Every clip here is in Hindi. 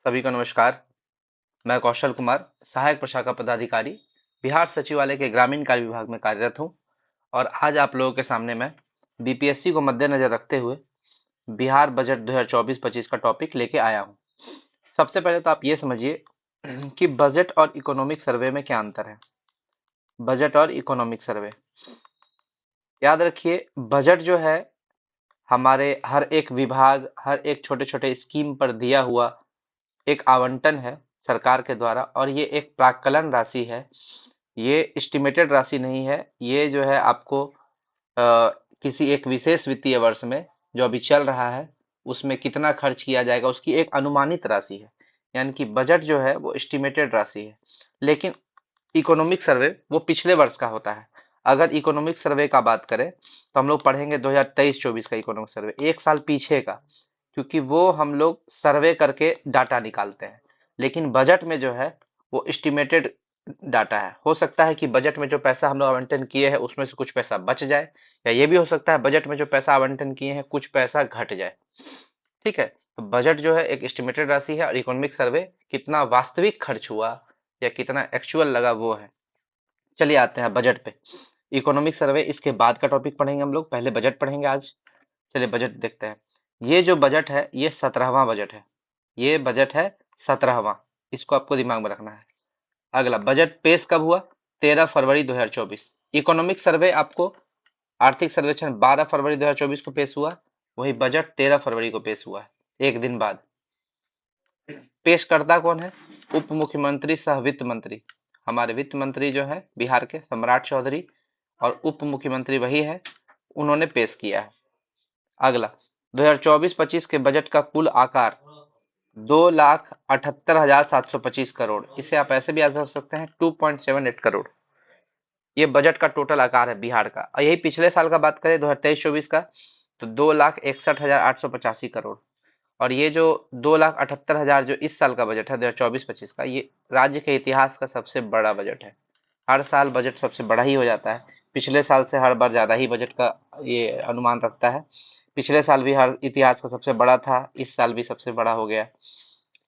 सभी को नमस्कार। मैं कौशल कुमार, सहायक प्रशाखा पदाधिकारी, बिहार सचिवालय के ग्रामीण कार्य विभाग में कार्यरत हूं। और आज आप लोगों के सामने मैं बीपीएससी को मद्देनजर रखते हुए बिहार बजट 2024-25 का टॉपिक लेके आया हूं। सबसे पहले तो आप ये समझिए कि बजट और इकोनॉमिक सर्वे में क्या अंतर है। बजट और इकोनॉमिक सर्वे, याद रखिए, बजट जो है हमारे हर एक विभाग, हर एक छोटे छोटे स्कीम पर दिया हुआ एक आवंटन है सरकार के द्वारा, और ये एक प्राक्कलन राशि है। ये एस्टिमेटेड राशि नहीं है। ये जो है आपको किसी एक विशेष वित्तीय वर्ष में जो अभी चल रहा है उसमें कितना खर्च किया जाएगा उसकी एक अनुमानित राशि है। यानी कि बजट जो है वो एस्टिमेटेड राशि है, लेकिन इकोनॉमिक सर्वे वो पिछले वर्ष का होता है। अगर इकोनॉमिक सर्वे का बात करें तो हम लोग पढ़ेंगे 2023-24 का इकोनॉमिक सर्वे, एक साल पीछे का, क्योंकि वो हम लोग सर्वे करके डाटा निकालते हैं। लेकिन बजट में जो है वो एस्टिमेटेड डाटा है। हो सकता है कि बजट में जो पैसा हम लोग आवंटन किए हैं उसमें से कुछ पैसा बच जाए, या ये भी हो सकता है बजट में जो पैसा आवंटन किए हैं कुछ पैसा घट जाए। ठीक है, तो बजट जो है एक एस्टिमेटेड राशि है और इकोनॉमिक सर्वे कितना वास्तविक खर्च हुआ या कितना एक्चुअल लगा वो है। चलिए आते हैं बजट पे। इकोनॉमिक सर्वे इसके बाद का टॉपिक पढ़ेंगे हम लोग, पहले बजट पढ़ेंगे आज। चलिए बजट देखते हैं। ये जो बजट है ये 17वां बजट है। ये बजट है 17वां, इसको आपको दिमाग में रखना है। अगला बजट पेश कब हुआ? 13 फरवरी 2024। इकोनॉमिक सर्वे आपको, आर्थिक सर्वेक्षण 12 फरवरी 2024 को पेश हुआ। वही बजट 13 फरवरी को पेश हुआ है, एक दिन बाद। पेशकर्ता कौन है? उप मुख्यमंत्री सह वित्त मंत्री। हमारे वित्त मंत्री जो है बिहार के सम्राट चौधरी, और उप मुख्यमंत्री वही है, उन्होंने पेश किया है। अगला 2024-25 के बजट का कुल आकार 2,78,725 करोड़। इसे आप ऐसे भी याद रख सकते हैं 2.78 करोड़। ये बजट का टोटल आकार है बिहार का। और यही पिछले साल का बात करें 2023-24 का, तो 2,61,885 करोड़। और ये जो 2,78,000 जो इस साल का बजट है 2024-25 का, ये राज्य के इतिहास का सबसे बड़ा बजट है। हर साल बजट सबसे बड़ा ही हो जाता है। पिछले साल से हर बार ज्यादा ही बजट का ये अनुमान रखता है। पिछले साल भी हर इतिहास का सबसे बड़ा था, इस साल भी सबसे बड़ा हो गया।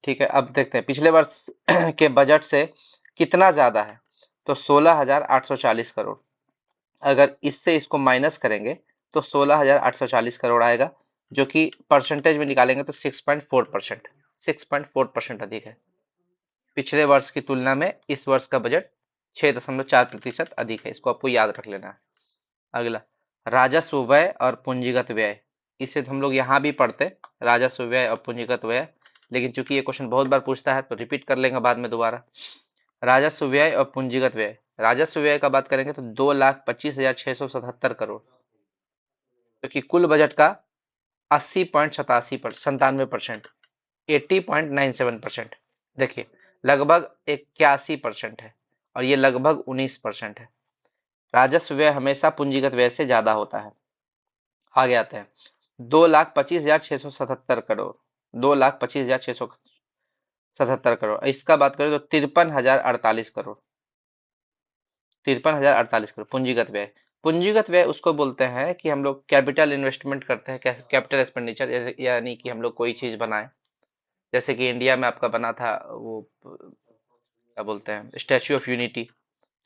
ठीक है, अब देखते हैं पिछले वर्ष के बजट से कितना ज्यादा है। तो 16,840 करोड़। अगर इससे इसको माइनस करेंगे तो 16,840 करोड़ आएगा, जो कि परसेंटेज में निकालेंगे तो 6.4%। 6.4% अधिक है। पिछले वर्ष की तुलना में इस वर्ष का बजट 6.4% अधिक है। इसको आपको याद रख लेना है। अगला राजस्व व्यय और पूंजीगत व्यय। इसे तो हम लोग यहाँ भी पढ़ते, राजस्व व्यय और पूंजीगत व्यय, लेकिन चूंकि ये क्वेश्चन बहुत बार पूछता है तो रिपीट कर लेंगे बाद में दोबारा। राजस्व व्यय और पूंजीगत व्यय। राजस्व व्यय का बात करेंगे तो 2,25,677 करोड़, जो कि कुल बजट का 80.87%, 80.97%। देखिए, लगभग 81% है, और ये लगभग 19% है। राजस्व व्यय हमेशा पूंजीगत व्यय से ज्यादा होता है। आगे आते हैं, 2,25,677 करोड़। 2,25,677 करोड़, इसका बात करें तो 53,048 करोड़। 53,048 करोड़ पूंजीगत व्यय। पूंजीगत व्यय उसको बोलते हैं कि हम लोग कैपिटल इन्वेस्टमेंट करते हैं, कैपिटल एक्सपेंडिचर, यानी कि हम लोग कोई चीज बनाए। जैसे कि इंडिया में आपका बना था वो क्या बोलते हैं, स्टैच्यू ऑफ यूनिटी,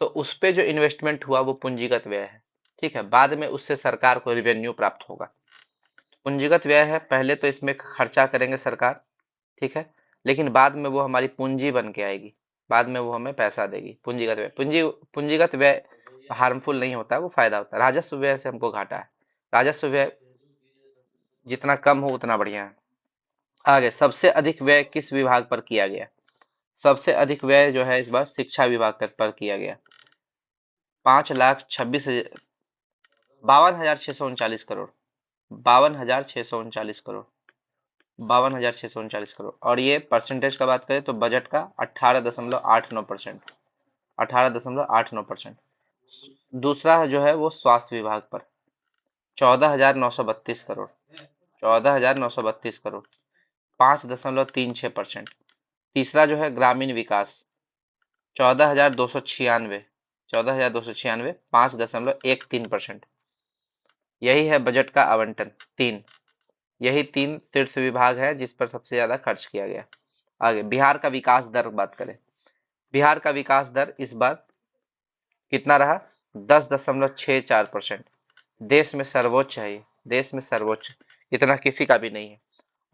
तो उस पे जो इन्वेस्टमेंट हुआ वो पूंजीगत व्यय है। ठीक है, बाद में उससे सरकार को रिवेन्यू प्राप्त होगा। पूंजीगत व्यय है, पहले तो इसमें खर्चा करेंगे सरकार, ठीक है, लेकिन बाद में वो हमारी पूंजी बन के आएगी, बाद में वो हमें पैसा देगी। पूंजीगत व्यय, पूंजीगत व्यय हार्मफुल नहीं होता है, वो फायदा होता है। राजस्व व्यय से हमको घाटा है। राजस्व व्यय जितना कम हो उतना बढ़िया है। आगे, सबसे अधिक व्यय किस विभाग पर किया गया? सबसे अधिक व्यय जो है इस बार शिक्षा विभाग पर किया गया। 5,26,000, 52,639 करोड़। 52,639 करोड़। 52,639 करोड़। और ये परसेंटेज का बात करें तो बजट का 18.89%। 18.89%। दूसरा जो है वो स्वास्थ्य विभाग पर 14,932 करोड़। 14,932 करोड़, 5.36%। तीसरा जो है ग्रामीण विकास, 14,296। 14,296, 5.13%। यही है बजट का आवंटन। तीन, यही तीन शीर्ष विभाग है जिस पर सबसे ज्यादा खर्च किया गया। आगे बिहार का विकास दर बात करें। बिहार का विकास दर इस बार कितना रहा? 10.64%। देश में सर्वोच्च है ये, देश में सर्वोच्च, इतना किसी का भी नहीं है।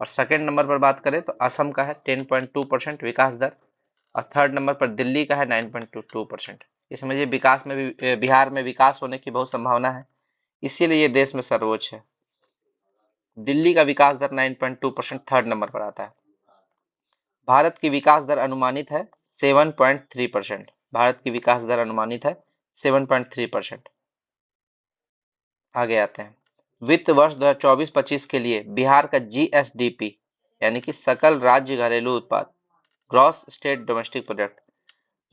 और सेकंड नंबर पर बात करें तो असम का है 10.2% विकास दर, और थर्ड नंबर पर दिल्ली का है 9.22%। इसमें ये विकास में भी बिहार में विकास होने की बहुत संभावना है, इसीलिए ये देश में सर्वोच्च है। दिल्ली का विकास दर 9.2% थर्ड नंबर पर आता है। भारत की विकास दर अनुमानित है 7.3%। भारत की विकास दर अनुमानित है 7.3%। आगे आते हैं, वित्त वर्ष 2024-25 के लिए बिहार का जीएसडीपी यानी कि सकल राज्य घरेलू उत्पाद, ग्रॉस स्टेट डोमेस्टिक प्रोडक्ट,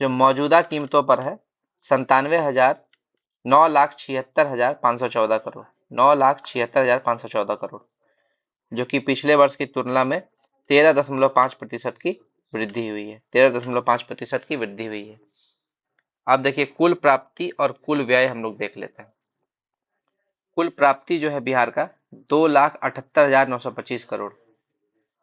जो मौजूदा कीमतों पर है 9,76,514 करोड़, 9,76,514 करोड़, जो कि पिछले वर्ष की तुलना में 13.5% की वृद्धि हुई है, 13.5% की वृद्धि हुई है। अब देखिए कुल प्राप्ति और कुल व्यय हम लोग देख लेते हैं। कुल प्राप्ति जो है बिहार का 2,78,925 करोड़,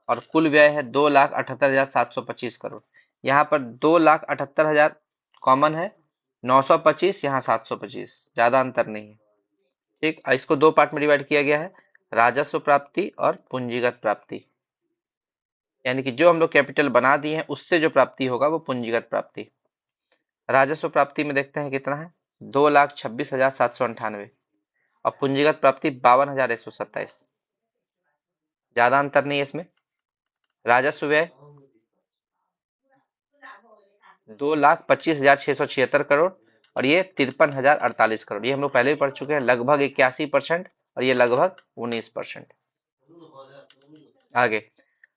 और कुल व्यय है 2,78,725 करोड़। यहाँ पर 2,78,000 कॉमन है, 925 यहाँ 725, ज्यादा अंतर नहीं है। ठीक, इसको दो पार्ट में डिवाइड किया गया है, राजस्व प्राप्ति और पूंजीगत प्राप्ति, यानी कि जो हम लोग कैपिटल बना दिए हैं उससे जो प्राप्ति होगा वो पूंजीगत प्राप्ति। राजस्व प्राप्ति में देखते हैं कितना है, 2,26,798, और पूंजीगत प्राप्ति 52,127, ज्यादा अंतर नहीं है इसमें। राजस्व व्यय 2,25,676 करोड़, और ये 53,048 करोड़, ये हम लोग पहले भी पढ़ चुके हैं, लगभग 81%, और ये लगभग 19%। आगे,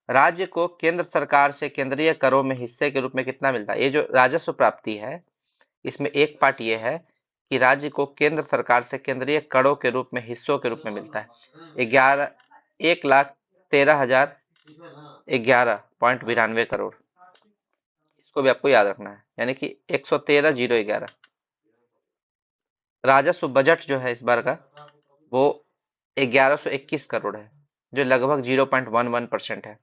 राज्य को केंद्र सरकार से केंद्रीय करों में हिस्से के रूप में कितना मिलता है? ये जो राजस्व प्राप्ति है इसमें एक पार्ट ये है कि राज्य को केंद्र सरकार से केंद्रीय करों के रूप में हिस्सों के रूप में मिलता है 1,13,011.92 करोड़। इसको भी आपको याद रखना है, यानी कि 113,011। राजस्व बजट जो है इस बार का वो 1,121 करोड़ है, जो लगभग 0.11% है।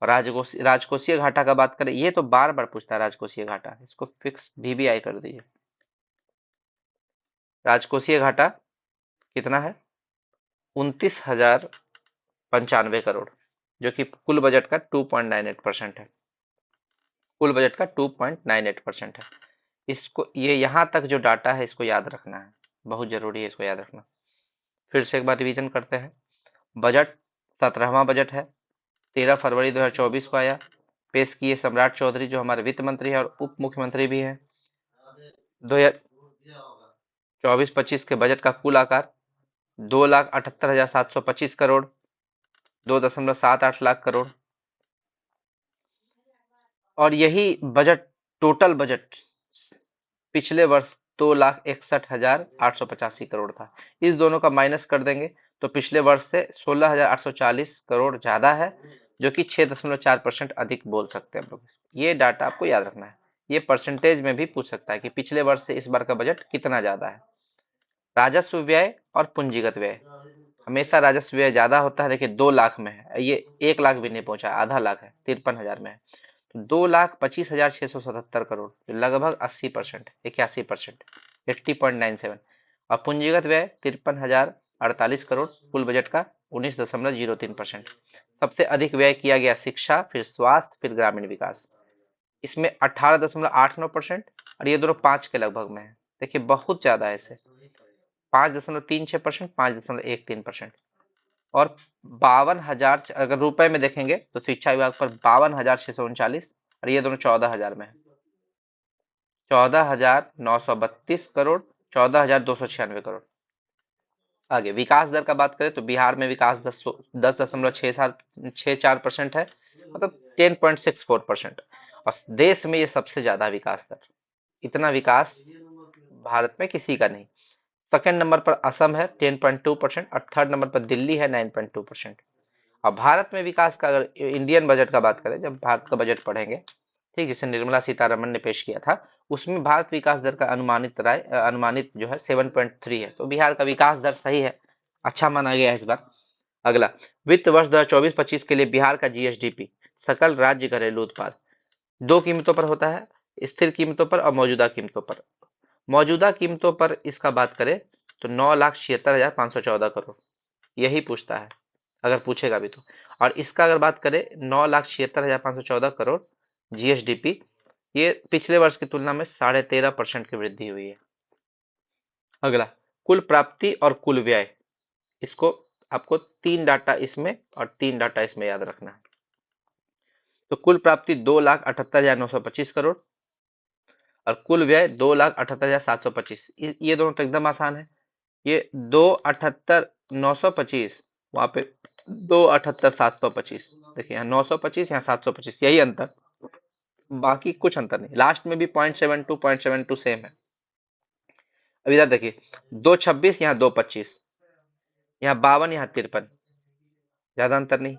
और राजकोषीय घाटा का बात करें, ये तो बार बार पूछता है राजकोषीय घाटा, इसको फिक्स VBI कर दीजिए। राजकोषीय घाटा कितना है? 29,095 करोड़, जो कि कुल बजट का 2.98% है, कुल बजट का 2.98% है। इसको ये यहाँ तक जो डाटा है इसको याद रखना है, बहुत जरूरी है इसको याद रखना। फिर से एक बार रिवीजन करते हैं। बजट 17वां बजट है, 13 फरवरी 2024 को आया, पेश किए सम्राट चौधरी जो हमारे वित्त मंत्री है और उप मुख्यमंत्री भी हैं। 2024-25 के बजट का कुल आकार 2,78,725 करोड़, 2.78 लाख करोड़, और यही बजट टोटल बजट पिछले वर्ष 2,61,885 करोड़ था। इस दोनों का माइनस कर देंगे तो पिछले वर्ष से 16,840 करोड़ ज्यादा है, जो कि 6.4% अधिक बोल सकते हैं हम लोग। ये डाटा आपको याद रखना है, ये परसेंटेज में भी पूछ सकता है कि पिछले वर्ष से इस बार का बजट कितना ज्यादा है। राजस्व व्यय और पूंजीगत व्यय, हमेशा राजस्व व्यय ज्यादा होता है, देखिए 2 लाख में है, ये 1 लाख भी नहीं पहुंचा, आधा लाख है, 53,000 में है। तो 2,25,677 करोड़, लगभग 80%, 81%, 80.97। और पूंजीगत व्यय 53,048 करोड़, कुल बजट का 19.03%। सबसे अधिक व्यय किया गया शिक्षा, फिर स्वास्थ्य, फिर ग्रामीण विकास, इसमें 18.89%, और ये दोनों 5 के लगभग में है। देखिए बहुत ज्यादा है इसे, 5.36%, 5.13%। और 52,000, अगर रुपए में देखेंगे तो शिक्षा विभाग पर 52,639, और ये दोनों 14,000 में है, 14,932 करोड़, 14,296 करोड़। आगे विकास दर का बात करें तो बिहार में विकास 10.64% है, मतलब 10.64%, और देश में ये सबसे ज्यादा विकास दर, इतना विकास भारत में किसी का नहीं। सेकंड नंबर पर असम है 10.2%, और थर्ड नंबर पर दिल्ली है 9.2%। और भारत में विकास का, अगर इंडियन बजट का बात करें, जब भारत का बजट पढ़ेंगे, ठीक, जिसे निर्मला सीतारमण ने पेश किया था, उसमें भारत विकास दर का अनुमानित जो है 7.3 है, तो बिहार का विकास दर सही है, अच्छा माना गया है इस बार। अगला, वित्त वर्ष 2024-25 के लिए बिहार का जीएसडीपी सकल राज्य घरेलू उत्पाद दो कीमतों पर होता है, स्थिर कीमतों पर और मौजूदा कीमतों पर। मौजूदा कीमतों पर इसका बात करें तो 9,76,514 करोड़, यही पूछता है अगर पूछेगा भी तो। और इसका अगर बात करें 9,76,514 करोड़ जीएसडीपी, ये पिछले वर्ष की तुलना में 13.5% की वृद्धि हुई है। अगला, कुल प्राप्ति और कुल व्यय, इसको आपको तीन डाटा इसमें और तीन डाटा इसमें याद रखना है। तो कुल प्राप्ति 2,78,925 करोड़ और कुल व्यय 2,78,725। ये दोनों तो एकदम आसान है। ये 2,78,925, वहां पे 2,78,725, देखिए यहाँ 925, यहाँ 725, यही अंतर, बाकी कुछ अंतर नहीं। लास्ट में भी 0.72 सेम है। अब इधर देखिए 226, यहाँ 225, यहाँ 52, यहाँ 53, ज्यादा अंतर नहीं।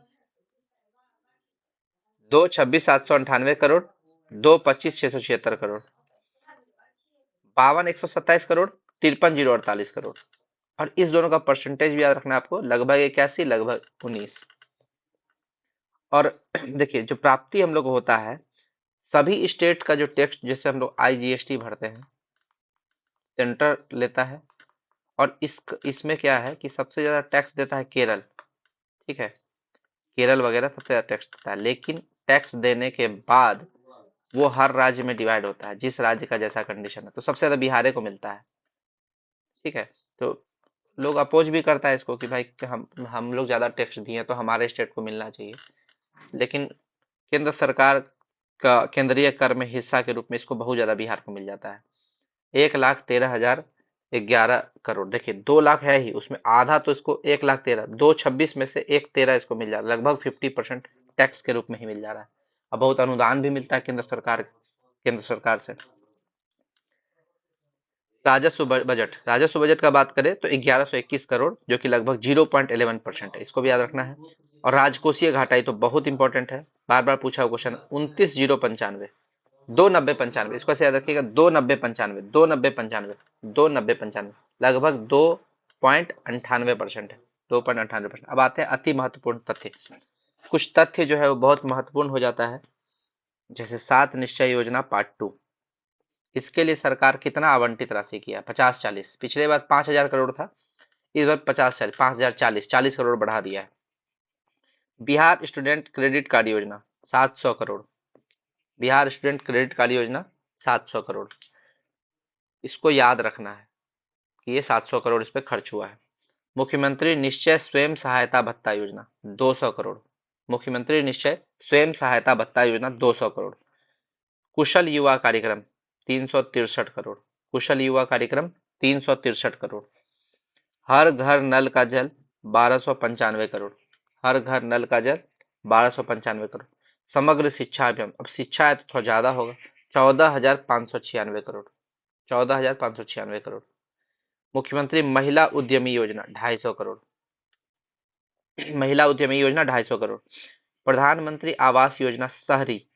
226,798 करोड़, 225,676 करोड़, 52,127 करोड़, 53,048 करोड़। और इस दोनों का परसेंटेज भी याद रखना है आपको, लगभग 81, लगभग 19। और देखिए जो प्राप्ति हम लोग को होता है, सभी स्टेट का जो टैक्स, जैसे हम लोग आईजीएसटी भरते हैं, सेंटर लेता है। और इसमें क्या है कि सबसे ज्यादा टैक्स देता है केरल, ठीक है, केरल वगैरह सबसे ज्यादा टैक्स देता है। लेकिन टैक्स देने के बाद वो हर राज्य में डिवाइड होता है, जिस राज्य का जैसा कंडीशन है। तो सबसे ज्यादा बिहार को मिलता है, ठीक है। तो लोग अपोज भी करता है इसको कि भाई कि हम लोग ज्यादा टैक्स दिए तो हमारे स्टेट को मिलना चाहिए। लेकिन केंद्र सरकार का केंद्रीय कर में हिस्सा के रूप में इसको बहुत ज्यादा बिहार को मिल जाता है। 1,13,011 करोड़, देखिए 2 लाख है ही, उसमें आधा तो इसको 1,13,000, 226 में से 1,13 इसको मिल जा रहा है, लगभग 50% टैक्स के रूप में ही मिल जा रहा है। अब बहुत अनुदान भी मिलता है केंद्र सरकार से। राजस्व बजट का बात करें तो 1,121 करोड़, जो कि लगभग 0.11% है, इसको भी याद रखना है। और राजकोषीय घाटा, ये तो बहुत इंपॉर्टेंट है, बार बार पूछा हुआ क्वेश्चन, 29,095, 2,90,95, इसको ऐसे याद रखिएगा, 2,90,95, 2,90,95, 2,90,95, लगभग 2.98% है, 2.98%। अब आते हैं अति महत्वपूर्ण तथ्य। कुछ तथ्य जो है वो बहुत महत्वपूर्ण हो जाता है, जैसे 7 निश्चय योजना पार्ट 2, इसके लिए सरकार कितना आवंटित राशि किया? 50-40, पिछले बार 5,000 करोड़ था, इस बार 50-40, 5,040, 40 करोड़ बढ़ा दिया है। बिहार स्टूडेंट क्रेडिट कार्ड योजना 700 crore, Bihar student credit card योजना 700 करोड़, इसको याद रखना है कि ये 700 करोड़ इस पे खर्च हुआ है। मुख्यमंत्री निश्चय स्वयं सहायता भत्ता योजना 200 करोड़, मुख्यमंत्री निश्चय स्वयं सहायता भत्ता योजना 200 करोड़। कुशल युवा कार्यक्रम 363 करोड़, कुशल युवा कार्यक्रम 363 करोड़। हर घर नल का जल 1295 करोड़, हर घर नल का जल 1295 करोड़। समग्र शिक्षा अभियान, अब शिक्षा है तो थोड़ा ज्यादा होगा, 14,596 करोड़, 14,596 करोड़। मुख्यमंत्री महिला उद्यमी योजना 250 करोड़, महिला उद्यमी योजना 250 करोड़। प्रधानमंत्री आवास योजना शहरी,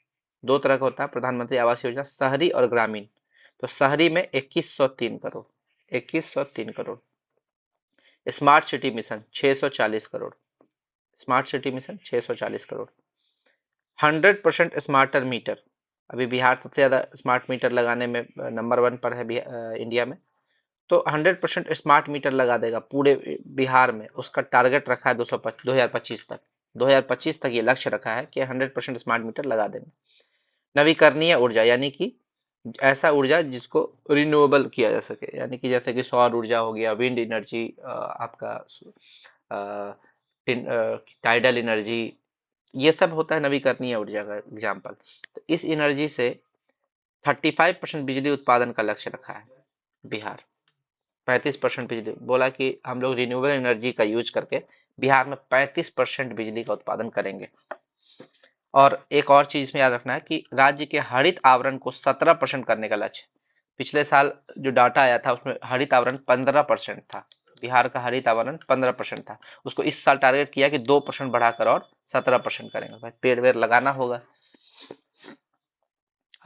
दो तरह का होता है प्रधानमंत्री आवास योजना, शहरी और ग्रामीण। तो शहरी में 2,103 crore, 2,103 crore. Smart city mission 640 crore, smart city mission 640 crore. 100% smarter meter, अभी बिहार सबसे ज्यादा स्मार्ट मीटर लगाने में नंबर 1 पर है इंडिया में। तो 100% स्मार्ट मीटर लगा देगा पूरे बिहार में, उसका टारगेट रखा है 2025 तक, 2025 तक ये लक्ष्य रखा है कि 100% स्मार्ट मीटर लगा देंगे। नवीकरणीय ऊर्जा, यानी कि ऐसा ऊर्जा जिसको रिन्यूएबल किया जा सके, यानी कि जैसे कि सौर ऊर्जा हो गया, विंड एनर्जी, आपका टाइडल एनर्जी, ये सब होता है नवीकरणीय ऊर्जा का एग्जाम्पल। तो इस एनर्जी से 35% बिजली उत्पादन का लक्ष्य रखा है बिहार। 35% बिजली बोला कि हम लोग रिन्यूएबल एनर्जी का यूज करके बिहार में 35% बिजली का उत्पादन करेंगे। और एक और चीज में याद रखना है कि राज्य के हरित आवरण को 17% करने का लक्ष्य। पिछले साल जो डाटा आया था उसमें हरित आवरण 15% था, बिहार का हरित आवरण 15% था, उसको इस साल टारगेट किया कि 2% बढ़ाकर और 17% करेंगे। भाई पेड़ वेड़ लगाना होगा।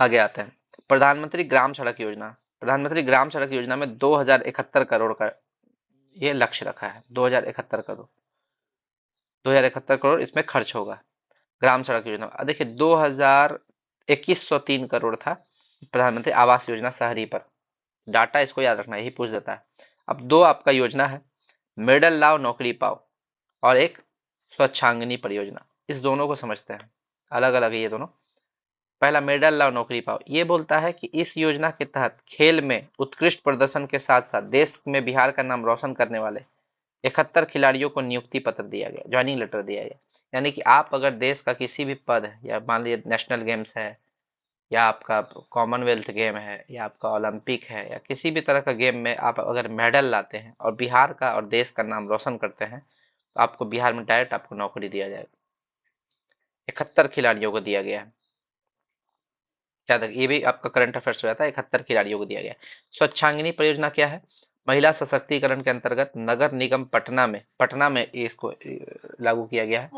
आगे आते हैं प्रधानमंत्री ग्राम सड़क योजना। प्रधानमंत्री ग्राम सड़क योजना में 2,071 करोड़ का ये लक्ष्य रखा है, 2,071 करोड़, 2,071 करोड़ इसमें खर्च होगा। ग्राम सड़क योजना। देखिए 2103 करोड़ था प्रधानमंत्री आवास योजना शहरी पर। डाटा इसको याद रखना, यही पूछ देता है। अब दो आपका योजना है, मेडल लाओ नौकरी पाओ और एक स्वच्छांगनी परियोजना। इस दोनों को समझते हैं, अलग अलग है ये दोनों। पहला मेडल लाओ नौकरी पाओ, ये बोलता है कि इस योजना के तहत खेल में उत्कृष्ट प्रदर्शन के साथ साथ देश में बिहार का नाम रोशन करने वाले 71 खिलाड़ियों को नियुक्ति पत्र दिया गया, ज्वाइनिंग लेटर दिया गया। यानी कि आप अगर देश का किसी भी पद है, या मान लीजिए नेशनल गेम्स है, या आपका कॉमनवेल्थ गेम है, या आपका ओलंपिक है, या किसी भी तरह का गेम में आप अगर मेडल लाते हैं और बिहार का और देश का नाम रोशन करते हैं, तो आपको बिहार में डायरेक्ट आपको नौकरी दिया जाएगा। 71 खिलाड़ियों को दिया गया है, याद रखिए, ये भी आपका करंट अफेयर्स हो जाता है। 71 खिलाड़ियों को दिया गया है। स्वच्छांगिनी परियोजना क्या है? महिला सशक्तिकरण के अंतर्गत नगर निगम पटना में इसको लागू किया गया है।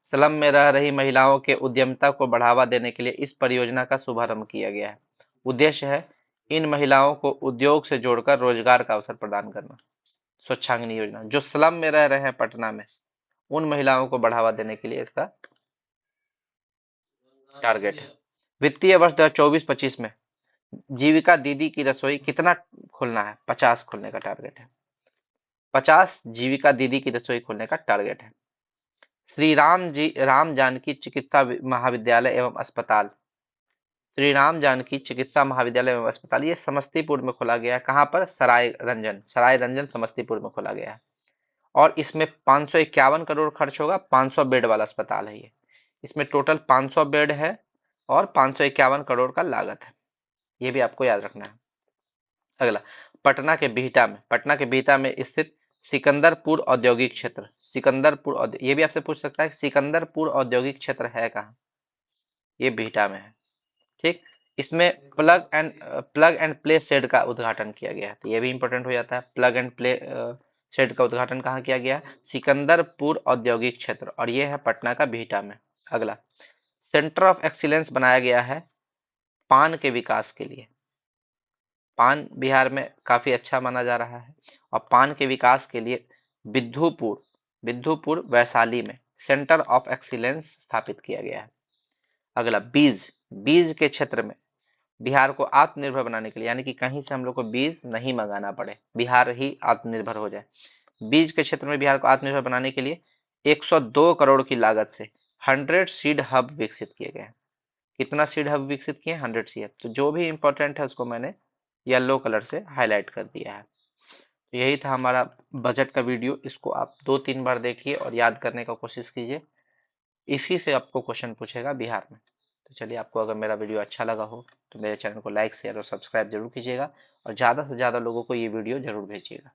स्लम में रह रही महिलाओं के उद्यमिता को बढ़ावा देने के लिए इस परियोजना का शुभारंभ किया गया है। उद्देश्य है इन महिलाओं को उद्योग से जोड़कर रोजगार का अवसर प्रदान करना। स्वच्छांगिनी योजना जो स्लम में रह रहे हैं पटना में, उन महिलाओं को बढ़ावा देने के लिए इसका टारगेट है। वित्तीय वर्ष 2024-25 में जीविका दीदी की रसोई कितना खोलना है? 50 खोलने का टारगेट है। 50 जीविका दीदी की रसोई खोलने का टारगेट है। श्री राम जानकी चिकित्सा महाविद्यालय एवं अस्पताल, श्री राम जानकी चिकित्सा महाविद्यालय एवं अस्पताल, ये समस्तीपुर में खोला गया है। कहाँ पर? सराय रंजन समस्तीपुर में खोला गया है। और इसमें 551 करोड़ खर्च होगा। 500 बेड वाला अस्पताल है ये। इसमें टोटल 500 बेड है और 551 करोड़ का लागत है, ये भी आपको याद रखना है। अगला, पटना के बिहटा में स्थित सिकंदरपुर औद्योगिक क्षेत्र। ये भी आपसे पूछ सकता है सिकंदरपुर औद्योगिक क्षेत्र है कहाँ? ये बिहटा में है। ठीक, इसमें प्लग एंड प्ले शेड का उद्घाटन किया गया है, तो ये भी इंपॉर्टेंट हो जाता है। प्लग एंड प्ले शेड का उद्घाटन कहाँ किया गया? सिकंदरपुर औद्योगिक क्षेत्र, और ये है पटना का बिहटा में। अगला, सेंटर ऑफ एक्सीलेंस बनाया गया है पान के विकास के लिए। पान बिहार में काफी अच्छा माना जा रहा है, और पान के विकास के लिए विद्धुपुर वैशाली में सेंटर ऑफ एक्सीलेंस स्थापित किया गया है। अगला, बीज के क्षेत्र में बिहार को आत्मनिर्भर बनाने के लिए, यानी कि कहीं से हम लोग को बीज नहीं मंगाना पड़े, बिहार ही आत्मनिर्भर हो जाए। बीज के क्षेत्र में बिहार को आत्मनिर्भर बनाने के लिए 102 करोड़ की लागत से 100 सीड हब विकसित किए गए हैं। कितना सीड हब विकसित किए? 100 सीड। तो जो भी इंपॉर्टेंट है उसको मैंने येलो कलर से हाईलाइट कर दिया है। तो यही था हमारा बजट का वीडियो। इसको आप 2-3 बार देखिए और याद करने का कोशिश कीजिए, इसी से आपको क्वेश्चन पूछेगा बिहार में। तो चलिए, आपको अगर मेरा वीडियो अच्छा लगा हो तो मेरे चैनल को लाइक शेयर और सब्सक्राइब जरूर कीजिएगा, और ज़्यादा से ज़्यादा लोगों को ये वीडियो जरूर भेजिएगा।